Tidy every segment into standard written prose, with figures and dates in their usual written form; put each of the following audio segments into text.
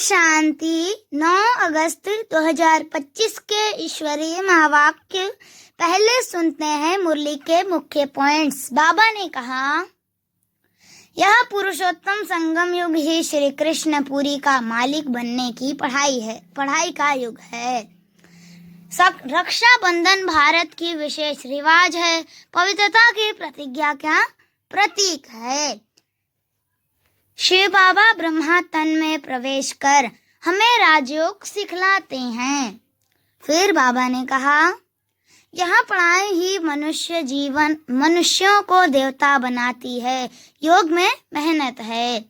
शांति। 9 अगस्त 2025 के ईश्वरीय महावाक्य पहले सुनते हैं मुरली के मुख्य पॉइंट्स। बाबा ने कहा, यह पुरुषोत्तम संगम युग ही श्री कृष्ण पुरी का मालिक बनने की पढ़ाई का युग है। सब रक्षा बंधन भारत की विशेष रिवाज है, पवित्रता की प्रतिज्ञा का प्रतीक है। शिव बाबा ब्रह्मा तन में प्रवेश कर हमें राजयोग सिखलाते हैं। फिर बाबा ने कहा, यह पढ़ाई ही मनुष्यों को देवता बनाती है। योग में मेहनत है।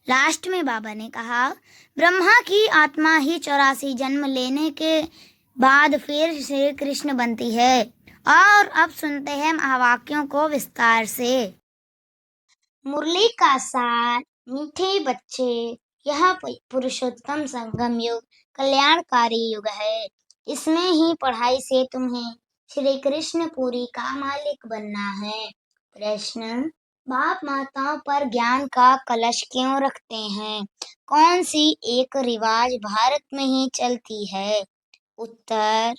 लास्ट में बाबा ने कहा, ब्रह्मा की आत्मा ही 84 जन्म लेने के बाद फिर श्री कृष्ण बनती है। और अब सुनते हैं महावाक्यों को विस्तार से। मुरली का सार। मीठे बच्चे, यह पुरुषोत्तम संगम युग कल्याणकारी युग है। इसमें ही पढ़ाई से तुम्हें श्री कृष्ण पुरी का मालिक बनना है। प्रश्न, बाप माताओं पर ज्ञान का कलश क्यों रखते हैं? कौन सी एक रिवाज भारत में ही चलती है? उत्तर,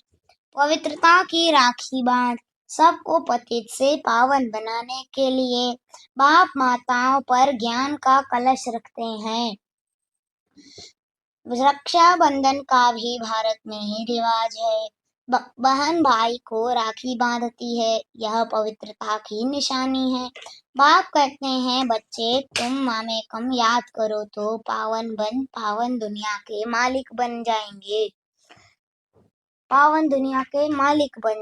पवित्रता की राखी बांध सबको पतित से पावन बनाने के लिए बाप माताओं पर ज्ञान का कलश रखते हैं। रक्षा बंधन का भी भारत में ही रिवाज है। बहन भाई को राखी बांधती है, यह पवित्रता की निशानी है। बाप कहते हैं, बच्चे तुम मामे कम याद करो तो पावन दुनिया के मालिक बन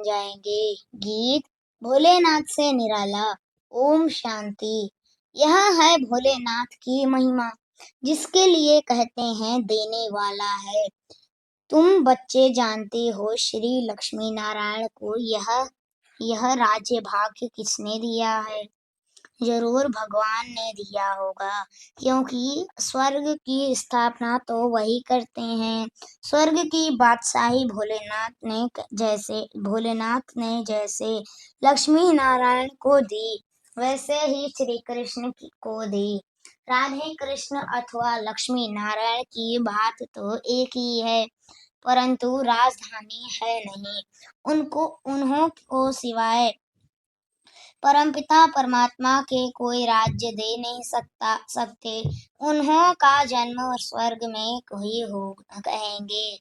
जाएंगे। गीत भोलेनाथ से निराला। ओम शांति। यह है भोलेनाथ की महिमा, जिसके लिए कहते हैं देने वाला है। तुम बच्चे जानते हो श्री लक्ष्मी नारायण को यह राज्य भाग्य किसने दिया है? जरूर भगवान ने दिया होगा, क्योंकि स्वर्ग की स्थापना तो वही करते हैं। स्वर्ग की बादशाही भोलेनाथ ने जैसे लक्ष्मी नारायण को दी, वैसे ही श्री कृष्ण को दी। राधे कृष्ण अथवा लक्ष्मी नारायण की बात तो एक ही है, परंतु राजधानी है नहीं। उन्हों को सिवाय परमपिता परमात्मा के कोई राज्य दे नहीं सकते। उन्हों का जन्म स्वर्ग में कोई हो कहेंगे।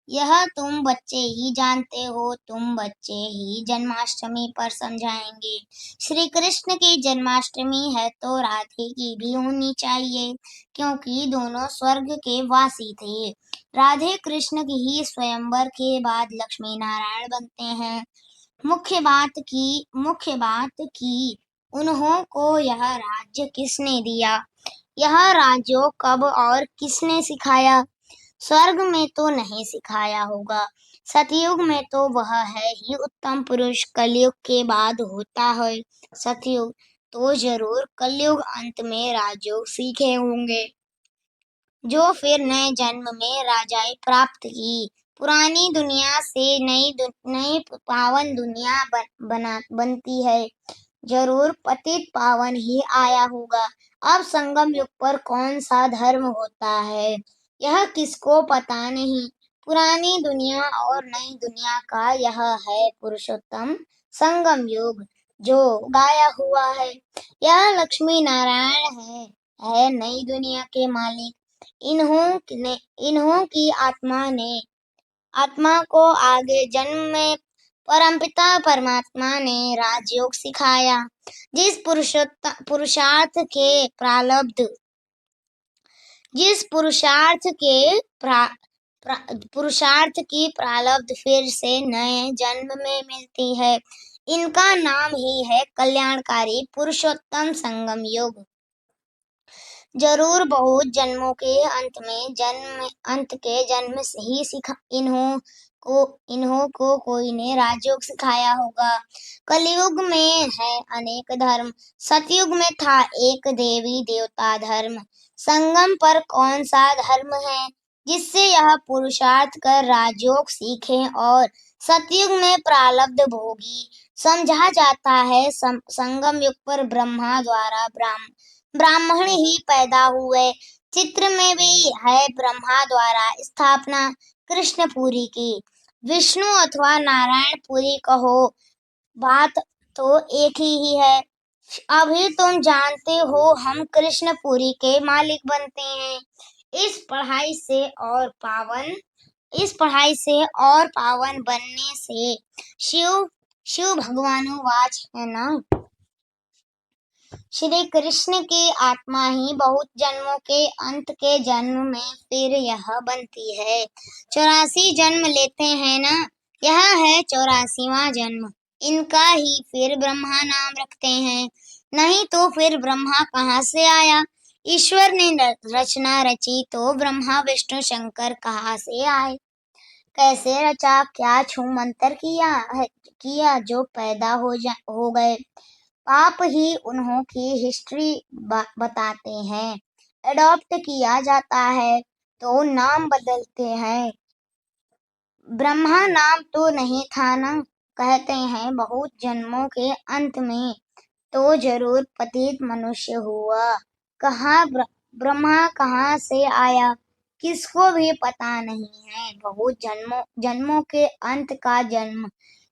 यह तुम बच्चे ही जानते हो। तुम बच्चे ही जन्माष्टमी पर समझाएंगे। श्री कृष्ण की जन्माष्टमी है तो राधे की भी होनी चाहिए, क्योंकि दोनों स्वर्ग के वासी थे। राधे कृष्ण की ही स्वयंवर के बाद लक्ष्मी नारायण बनते हैं। मुख्य बात की उन्हों को यह राज्य किसने दिया? यह राज्य कब और किसने सिखाया? स्वर्ग में तो नहीं सिखाया होगा। सतयुग में तो वह है ही उत्तम पुरुष। कलयुग के बाद होता है सतयुग, तो जरूर कलयुग अंत में राजयोग सीखे होंगे, जो फिर नए जन्म में राजाई प्राप्त की। पुरानी दुनिया से नई पावन दुनिया बनती है। जरूर पतित पावन ही आया होगा। अब संगम युग पर कौन सा धर्म होता है, यह किसको पता नहीं। पुरानी दुनिया और नई दुनिया का यह है पुरुषोत्तम संगम युग, जो गाया हुआ है। यह लक्ष्मी नारायण है नई दुनिया के मालिक। इन्हों की आत्मा को आगे जन्म में परमपिता परमात्मा ने राजयोग सिखाया। जिस पुरुषार्थ की प्रारब्ध फिर से नए जन्म में मिलती है। इनका नाम ही है कल्याणकारी पुरुषोत्तम संगम युग। जरूर बहुत जन्मों के अंत के जन्म से ही इन्हों को कोई ने राजयोग सिखाया होगा। कलयुग में है अनेक धर्म। सतयुग में था एक देवी देवता धर्म। संगम पर कौन सा धर्म है जिससे यह पुरुषार्थ कर राजयोग सीखे और सतयुग में प्रारब्ध भोगी समझा जाता है। संगम युग पर ब्रह्मा द्वारा ब्राह्मण ही पैदा हुए, चित्र में भी है ब्रह्मा द्वारा स्थापना कृष्णपुरी की। विष्णु अथवा नारायणपुरी कहो, बात तो एक ही है। अभी तुम जानते हो हम कृष्णपुरी के मालिक बनते हैं। इस पढ़ाई से और पावन बनने से शिव शिव भगवानुवाच है ना। श्री कृष्ण की आत्मा ही बहुत जन्मों के अंत के जन्म में फिर यह बनती है। 84 जन्म लेते हैं ना, यह है 84वां जन्म। इनका ही फिर ब्रह्मा नाम रखते हैं। नहीं तो फिर ब्रह्मा कहाँ से आया? ईश्वर ने रचना रची तो ब्रह्मा विष्णु शंकर कहाँ से आए? कैसे रचा, क्या छू मंतर किया जो पैदा हो गए। आप ही उन्हों की हिस्ट्री बताते हैं। एडॉप्ट किया जाता है तो नाम बदलते हैं। ब्रह्मा नाम तो नहीं था ना। कहते हैं बहुत जन्मों के अंत में तो जरूर पतित मनुष्य हुआ। ब्रह्मा कहाँ से आया किसको भी पता नहीं है। बहुत जन्मों के अंत का जन्म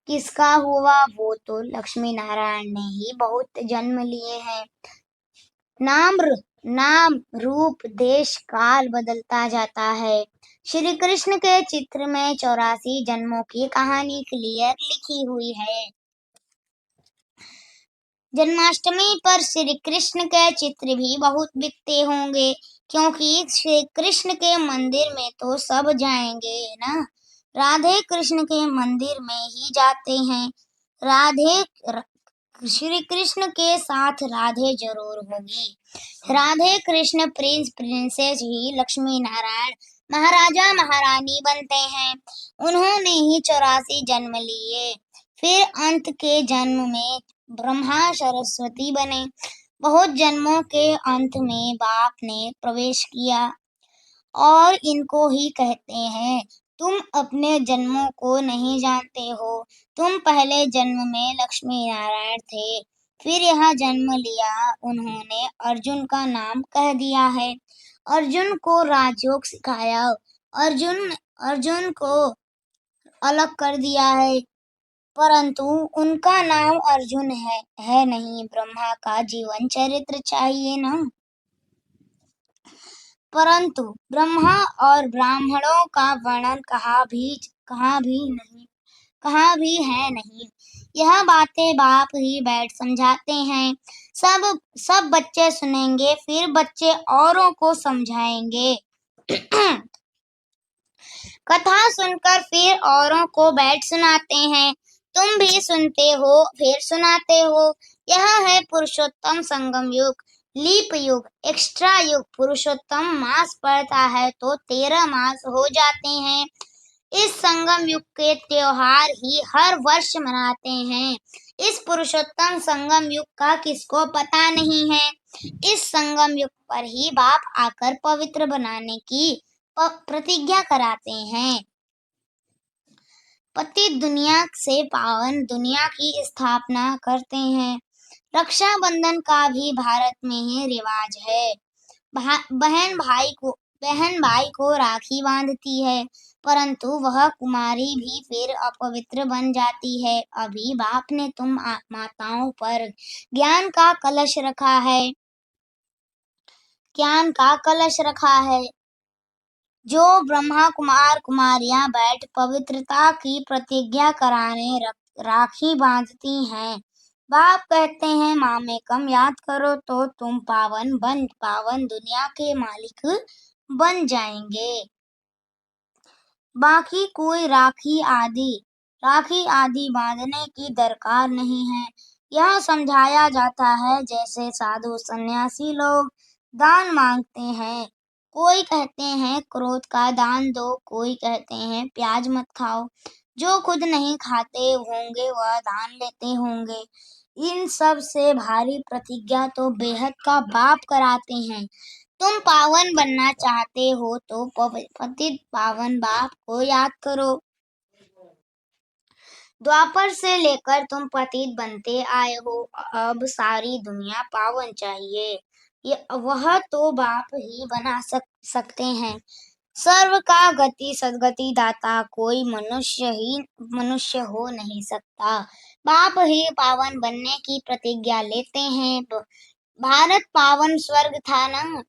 किसका हुआ वो तो लक्ष्मी नारायण ने ही बहुत जन्म लिए हैं। नाम रूप देश काल बदलता जाता है। श्री कृष्ण के चित्र में 84 जन्मों की कहानी क्लियर लिखी हुई है। जन्माष्टमी पर श्री कृष्ण के चित्र भी बहुत बिकते होंगे, क्योंकि श्री कृष्ण के मंदिर में तो सब जाएंगे ना। राधे कृष्ण के मंदिर में ही जाते हैं। श्री कृष्ण के साथ राधे जरूर होगी। राधे कृष्ण प्रिंस प्रिंसेस ही लक्ष्मी नारायण महाराजा महारानी बनते हैं। उन्होंने ही 84 जन्म लिए। फिर अंत के जन्म में ब्रह्मा सरस्वती बने। बहुत जन्मों के अंत में बाप ने प्रवेश किया और इनको ही कहते हैं तुम अपने जन्मों को नहीं जानते हो। तुम पहले जन्म में लक्ष्मी नारायण थे, फिर यह जन्म लिया। उन्होंने अर्जुन का नाम कह दिया है। अर्जुन को राजयोग सिखाया। अर्जुन को अलग कर दिया है, परंतु उनका नाम अर्जुन है नहीं। ब्रह्मा का जीवन चरित्र चाहिए ना। परंतु ब्रह्मा और ब्राह्मणों का वर्णन कहाँ भी है नहीं। यह बातें बाप ही बैठ समझाते हैं। सब बच्चे सुनेंगे, फिर बच्चे औरों को समझाएंगे। कथा सुनकर फिर औरों को बैठ सुनाते हैं। तुम भी सुनते हो फिर सुनाते हो। यह है पुरुषोत्तम संगम युग, लीप युग, एक्स्ट्रा युग। पुरुषोत्तम मास पड़ता है तो 13 मास हो जाते हैं। इस संगम युग के त्योहार ही हर वर्ष मनाते हैं। इस पुरुषोत्तम संगम युग का किसको पता नहीं है। इस संगम युग पर ही बाप आकर पवित्र बनाने की प्रतिज्ञा कराते हैं। पति दुनिया से पावन दुनिया की स्थापना करते हैं। रक्षाबंधन का भी भारत में ही रिवाज है। बहन भाई को राखी बांधती है, परंतु वह कुमारी भी फिर अपवित्र बन जाती है। अभी बाप ने तुम माताओं पर ज्ञान का कलश रखा है। जो ब्रह्मा कुमार कुमारियां बैठ पवित्रता की प्रतिज्ञा कराने राखी बांधती हैं। बाप कहते हैं मामेकम याद करो तो तुम पावन दुनिया के मालिक बन जाएंगे। बाकी कोई राखी आदि बांधने की दरकार नहीं है। यह समझाया जाता है जैसे साधु सन्यासी लोग दान मांगते हैं। कोई कहते हैं क्रोध का दान दो, कोई कहते हैं प्याज मत खाओ। जो खुद नहीं खाते होंगे वह दान लेते होंगे। इन सब से भारी प्रतिज्ञा तो बेहद का बाप कराते हैं। तुम पावन बनना चाहते हो तो पतित पावन बाप को याद करो। द्वापर से लेकर तुम पतित बनते आए हो। अब सारी दुनिया पावन चाहिए। वह तो बाप ही बना सकते हैं। सर्व का गति सद्गति दाता कोई मनुष्य हो नहीं सकता। बाप ही पावन बनने की प्रतिज्ञा लेते हैं। भारत पावन स्वर्ग था न,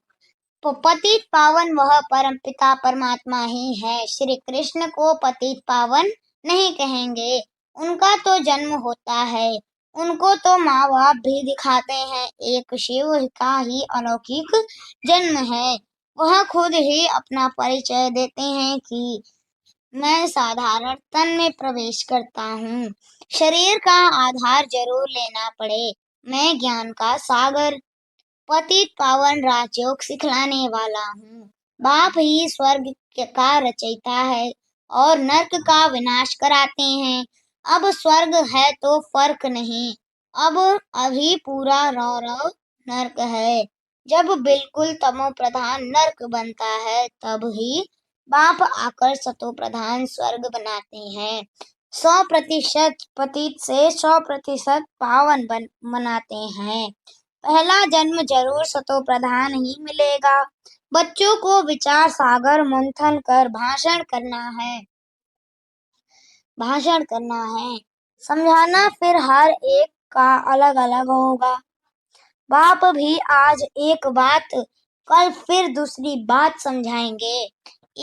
पतित पावन वह परम पिता परमात्मा ही है। श्री कृष्ण को पतित पावन नहीं कहेंगे, उनका तो जन्म होता है, उनको तो माँ बाप भी दिखाते हैं। एक शिव का ही अलौकिक जन्म है। वह खुद ही अपना परिचय देते हैं कि मैं साधारण तन में प्रवेश करता हूँ। शरीर का आधार जरूर लेना पड़े, मैं ज्ञान का सागर पतित पावन राजयोग सिखलाने वाला हूँ। बाप ही स्वर्ग का रचयिता है और नर्क का विनाश कराते हैं। अब स्वर्ग है तो फर्क नहीं, अब अभी पूरा रौरव नर्क है। जब बिल्कुल तमो प्रधान नर्क बनता है तब ही बाप आकर सतो प्रधान स्वर्ग बनाते हैं। 100% पतित से 100% पावन बनाते हैं। पहला जन्म जरूर सतो प्रधान ही मिलेगा। बच्चों को विचार सागर मंथन कर भाषण करना है, समझाना फिर हर एक का अलग अलग होगा। बाप भी आज एक बात कल फिर दूसरी बात समझाएंगे।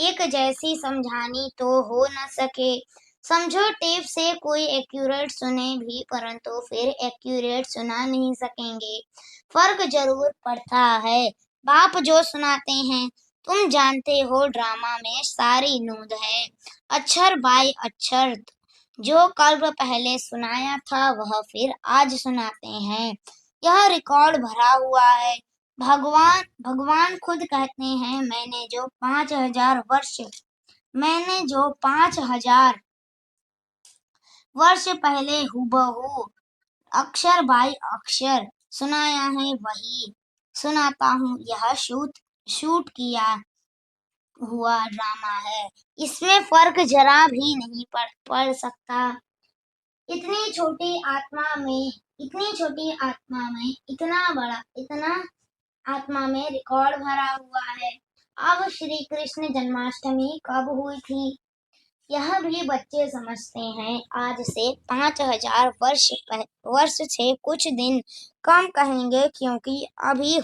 एक जैसी समझानी तो हो न सके। समझो टेप से कोई एक्यूरेट सुने भी परंतु फिर एक्यूरेट सुना नहीं सकेंगे। फर्क जरूर पड़ता है। बाप जो सुनाते हैं तुम जानते हो ड्रामा में सारी नोंद है, अक्षर बाय अक्षर। जो कल पहले सुनाया था वह फिर आज सुनाते हैं। यह रिकॉर्ड भरा हुआ है। भगवान खुद कहते हैं मैंने जो 5,000 वर्ष पहले हुबहू अक्षर बाय अक्षर सुनाया है वही सुनाता हूँ। यह शूट किया हुआ ड्रामा है, इसमें फर्क जरा भी नहीं पड़ सकता। इतनी छोटी आत्मा में इतना आत्मा में रिकॉर्ड भरा हुआ है। अब श्री कृष्ण जन्माष्टमी कब हुई थी यह भी बच्चे समझते हैं। आज से 5,000 वर्ष से कुछ दिन कम कहेंगे क्योंकि अभी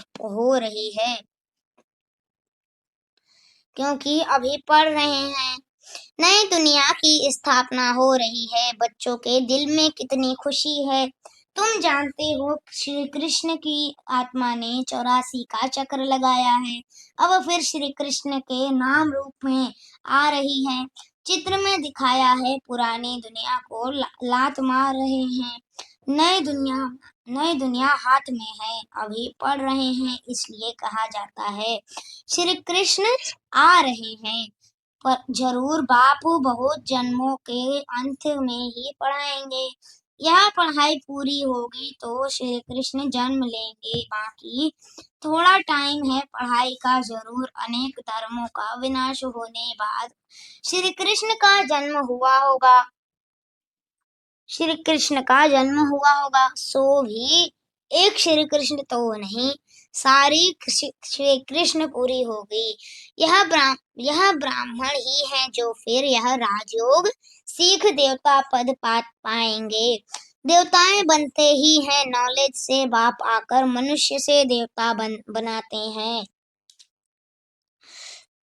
पढ़ रहे हैं। नई दुनिया की स्थापना हो रही है। बच्चों के दिल में कितनी खुशी है। तुम जानते हो श्री कृष्ण की आत्मा ने 84 का चक्र लगाया है। अब फिर श्री कृष्ण के नाम रूप में आ रही है। चित्र में दिखाया है पुरानी दुनिया को लात मार रहे हैं। नई दुनिया हाथ में है। अभी पढ़ रहे हैं इसलिए कहा जाता है श्री कृष्ण आ रहे हैं। पर जरूर बापू बहुत जन्मों के अंत में ही पढ़ाएंगे। यह पढ़ाई पूरी होगी तो श्री कृष्ण जन्म लेंगे। बाकी थोड़ा टाइम है पढ़ाई का जरूर। अनेक धर्मों का विनाश होने बाद श्री कृष्ण का जन्म हुआ होगा। सो भी एक श्री कृष्ण तो नहीं, सारी श्री कृष्ण पूरी होगी। यह ब्राह्मण ही है जो फिर यह राजयोग सीख देवता पद पाएंगे। देवताएं बनते ही हैं नॉलेज से। बाप आकर मनुष्य से देवता बनाते हैं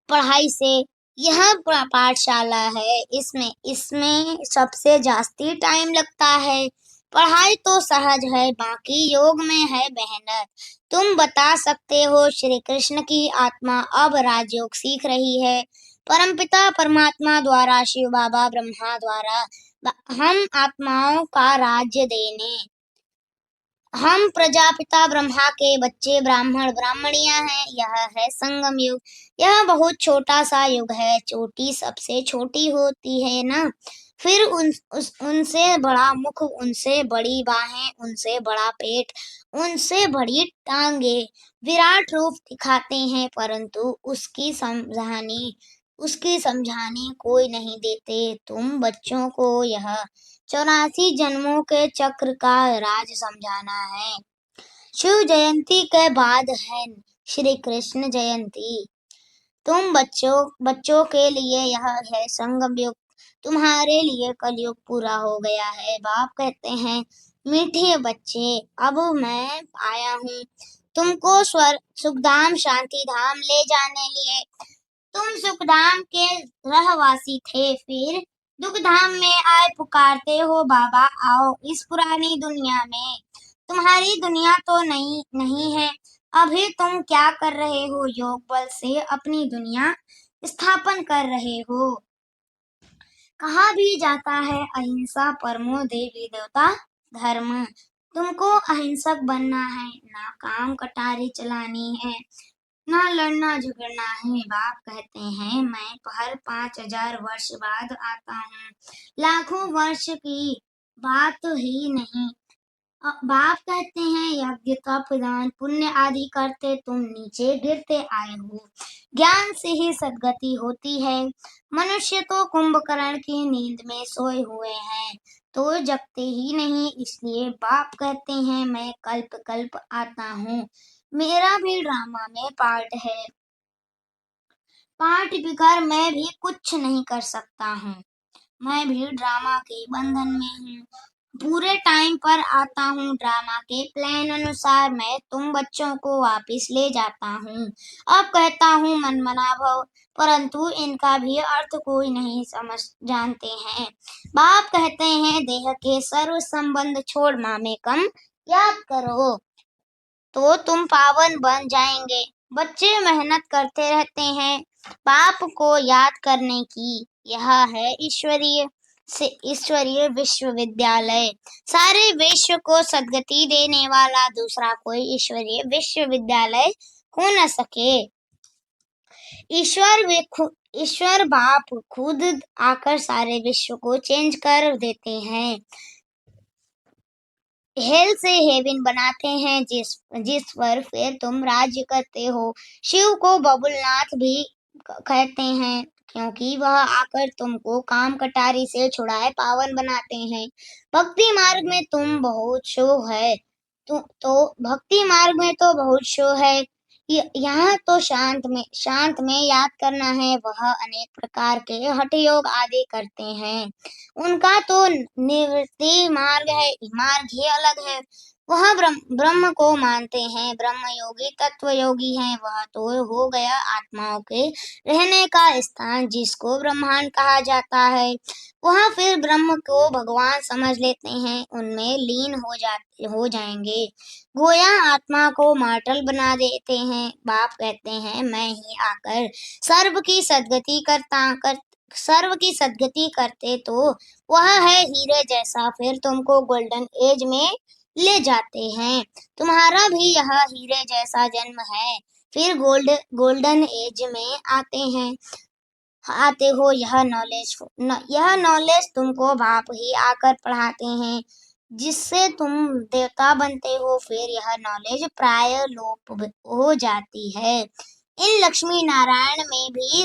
पढ़ाई से। यह पाठशाला है, इसमें सबसे जास्ती टाइम लगता है। पढ़ाई तो सहज है, बाकी योग में है मेहनत। तुम बता सकते हो श्री कृष्ण की आत्मा अब राजयोग सीख रही है। परमपिता परमात्मा द्वारा शिव बाबा ब्रह्मा द्वारा हम आत्माओं का राज्य देने। हम प्रजापिता ब्रह्मा के बच्चे ब्राह्मण ब्राह्मणियां हैं। यह है संगम युग। यह बहुत छोटा सा युग है। चोटी सबसे छोटी होती है ना, फिर उनसे बड़ा मुख, उनसे बड़ी बाहें, उनसे बड़ा पेट, उनसे बड़ी टांगे विराट रूप दिखाते हैं परंतु उसकी समझाने कोई नहीं देते। तुम बच्चों को यह 84 जन्मों के चक्र का राज समझाना है। शिव जयंती के बाद है श्री कृष्ण जयंती। तुम बच्चों के लिए यह है संगम युग, तुम्हारे लिए कलयुग पूरा हो गया है। बाप कहते हैं, मीठे बच्चे, अब मैं आया हूँ तुमको सुखधाम शांति धाम ले जाने लिए। तुम सुखधाम के रहवासी थे, फिर दुखधाम में आए पुकारते हो बाबा आओ इस पुरानी दुनिया में। तुम्हारी दुनिया तो नहीं है। अभी तुम क्या कर रहे हो? योग बल से अपनी दुनिया स्थापन कर रहे हो। कहा भी जाता है अहिंसा परमो देवी देवता धर्म। तुमको अहिंसक बनना है, ना काम कटारी चलानी है, ना लड़ना झगड़ना है। बाप कहते हैं, मैं हर 5,000 वर्ष बाद आता हूँ, लाखों वर्ष की बात ही नहीं। बाप कहते हैं, यज्ञ तप दान पुण्य आदि करते तुम नीचे गिरते आए हो। ज्ञान से ही सद्गति होती है। मनुष्य तो कुंभकर्ण की नींद में सोए हुए हैं, तो जगते ही नहीं। इसलिए बाप कहते हैं, मैं कल्प कल्प आता हूँ। मेरा भी ड्रामा में पार्ट है, पार्ट बिगर मैं भी कुछ नहीं कर सकता हूँ। मैं भी ड्रामा के बंधन में हूँ, पूरे टाइम पर आता हूँ। ड्रामा के प्लान अनुसार मैं तुम बच्चों को वापस ले जाता हूँ। अब कहता हूँ मन मना भव, परंतु इनका भी अर्थ कोई नहीं समझ जानते हैं। बाप कहते हैं, देह के सर्व संबंध छोड़ मामे कम याद करो, तो तुम पावन बन जाएंगे। बच्चे मेहनत करते रहते हैं, बाप को याद करने की यह है ईश्वरीय विश्वविद्यालय। सारे विश्व को सद्गति देने वाला दूसरा कोई ईश्वरीय विश्वविद्यालय हो न सके। ईश्वर बाप खुद आकर सारे विश्व को चेंज कर देते हैं। हेल से हेवन बनाते हैं, जिस पर फिर तुम राज्य करते हो। शिव को बबुलनाथ भी कहते हैं, क्योंकि वह आकर तुमको काम कटारी से छुड़ाए पावन बनाते हैं। भक्ति मार्ग में तुम बहुत शो है, तो भक्ति मार्ग में तो बहुत शो है। यहाँ तो शांत में याद करना है। वह अनेक प्रकार के हठ योग आदि करते हैं, उनका तो निवृत्ति मार्ग ही अलग है। वह ब्रह्म को मानते हैं, ब्रह्म योगी तत्व योगी हैं। वह तो हो गया आत्माओं के रहने का स्थान, जिसको ब्रह्मांड कहा जाता है। वह फिर ब्रह्म को भगवान समझ लेते हैं, उनमें लीन हो जाएंगे। गोया आत्मा को मार्टल बना देते हैं। बाप कहते हैं, मैं ही आकर सर्व की सदगति करते तो वह है हीरे जैसा, फिर तुमको गोल्डन एज में ले जाते हैं। तुम्हारा भी यह हीरे जैसा जन्म है, फिर गोल्डन एज में आते हो। यह नॉलेज तुमको बाप ही आकर पढ़ाते हैं, जिससे तुम देवता बनते हो। फिर यह नॉलेज प्राय लोप हो जाती है। इन लक्ष्मी नारायण में भी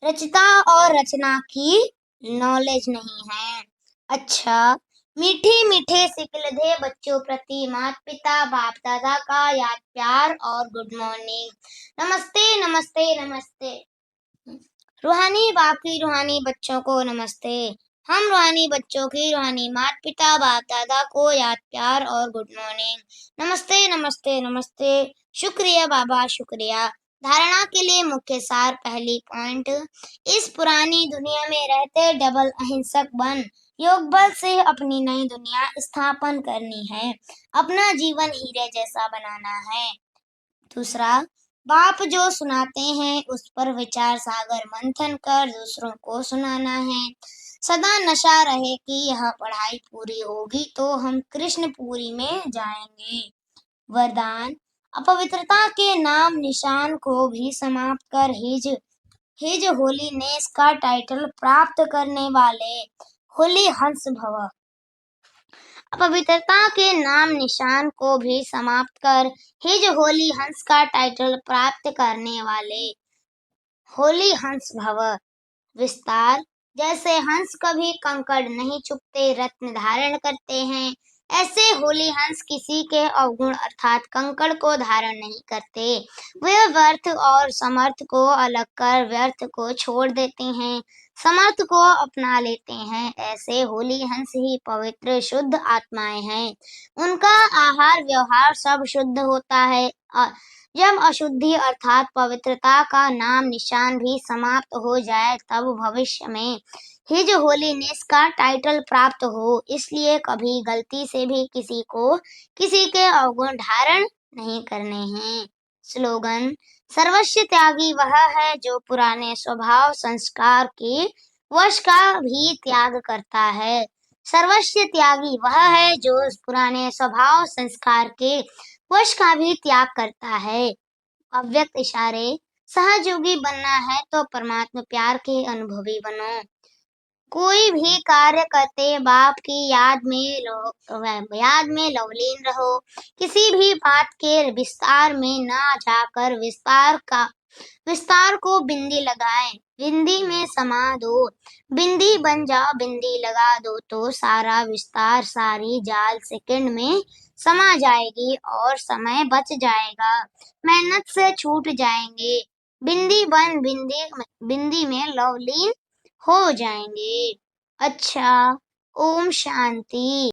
रचता और रचना की नॉलेज नहीं है। अच्छा, मीठे मीठे सिकलधे बच्चों प्रति माता पिता बाप दादा का याद प्यार और गुड मॉर्निंग। नमस्ते नमस्ते नमस्ते। रूहानी बाप की रूहानी बच्चों को नमस्ते। हम रूहानी बच्चों की रूहानी माता पिता बाप दादा को याद प्यार और गुड मॉर्निंग। नमस्ते नमस्ते नमस्ते। शुक्रिया बाबा, शुक्रिया। धारणा के लिए मुख्य सार, पहली पॉइंट, इस पुरानी दुनिया में रहते डबल अहिंसक बन योग बल से अपनी नई दुनिया स्थापन करनी है, अपना जीवन हीरे जैसा बनाना है। दूसरा, बाप जो सुनाते हैं उस पर विचार सागर मंथन कर दूसरों को सुनाना है। सदा नशा रहे कि यह पढ़ाई पूरी होगी तो हम कृष्णपुरी में जाएंगे। वरदान, अपवित्रता के नाम निशान को भी समाप्त कर हिज होलीनेस का टाइटल प्राप्त करने वाले होली हंस भव। अपवित्रता के नाम निशान को भी समाप्त कर हिज होली हंस का टाइटल प्राप्त करने वाले होली हंस भव। विस्तार, जैसे हंस कभी कंकड़ नहीं चुभते, रत्न धारण करते हैं, ऐसे होली हंस किसी के अवगुण अर्थात कंकड़ को धारण नहीं करते। वे व्यर्थ और समर्थ को अलग कर व्यर्थ को छोड़ देते हैं, समर्थ को अपना लेते हैं। ऐसे होली हंस ही पवित्र शुद्ध आत्माएं हैं। उनका आहार व्यवहार सब शुद्ध होता है। जब अशुद्धि अर्थात पवित्रता का नाम निशान भी समाप्त हो जाए तब भविष्य में हिज होलीनेस का टाइटल प्राप्त हो। इसलिए कभी गलती से भी किसी को किसी के अवगुण धारण नहीं करने हैं। स्लोगन: सर्वस्व त्यागी वह है जो पुराने स्वभाव संस्कार के वश का भी त्याग करता है। सर्वस्व त्यागी वह है जो पुराने स्वभाव संस्कार के वश का भी त्याग करता है। अव्यक्त इशारे: सहयोगी बनना है तो परमात्मा प्यार के अनुभवी बनो। कोई भी कार्य करते बाप की याद में लवलीन रहो। किसी भी बात के विस्तार में ना जाकर विस्तार को बिंदी लगाएं। बिंदी में समा दो। बिंदी बन जाओ, बिंदी लगा दो तो सारा विस्तार सारी जाल सेकंड में समा जाएगी और समय बच जाएगा। मेहनत से छूट जाएंगे। बिंदी बन बिंदी में लवलीन हो जाएंगे। अच्छा, ओम शांति।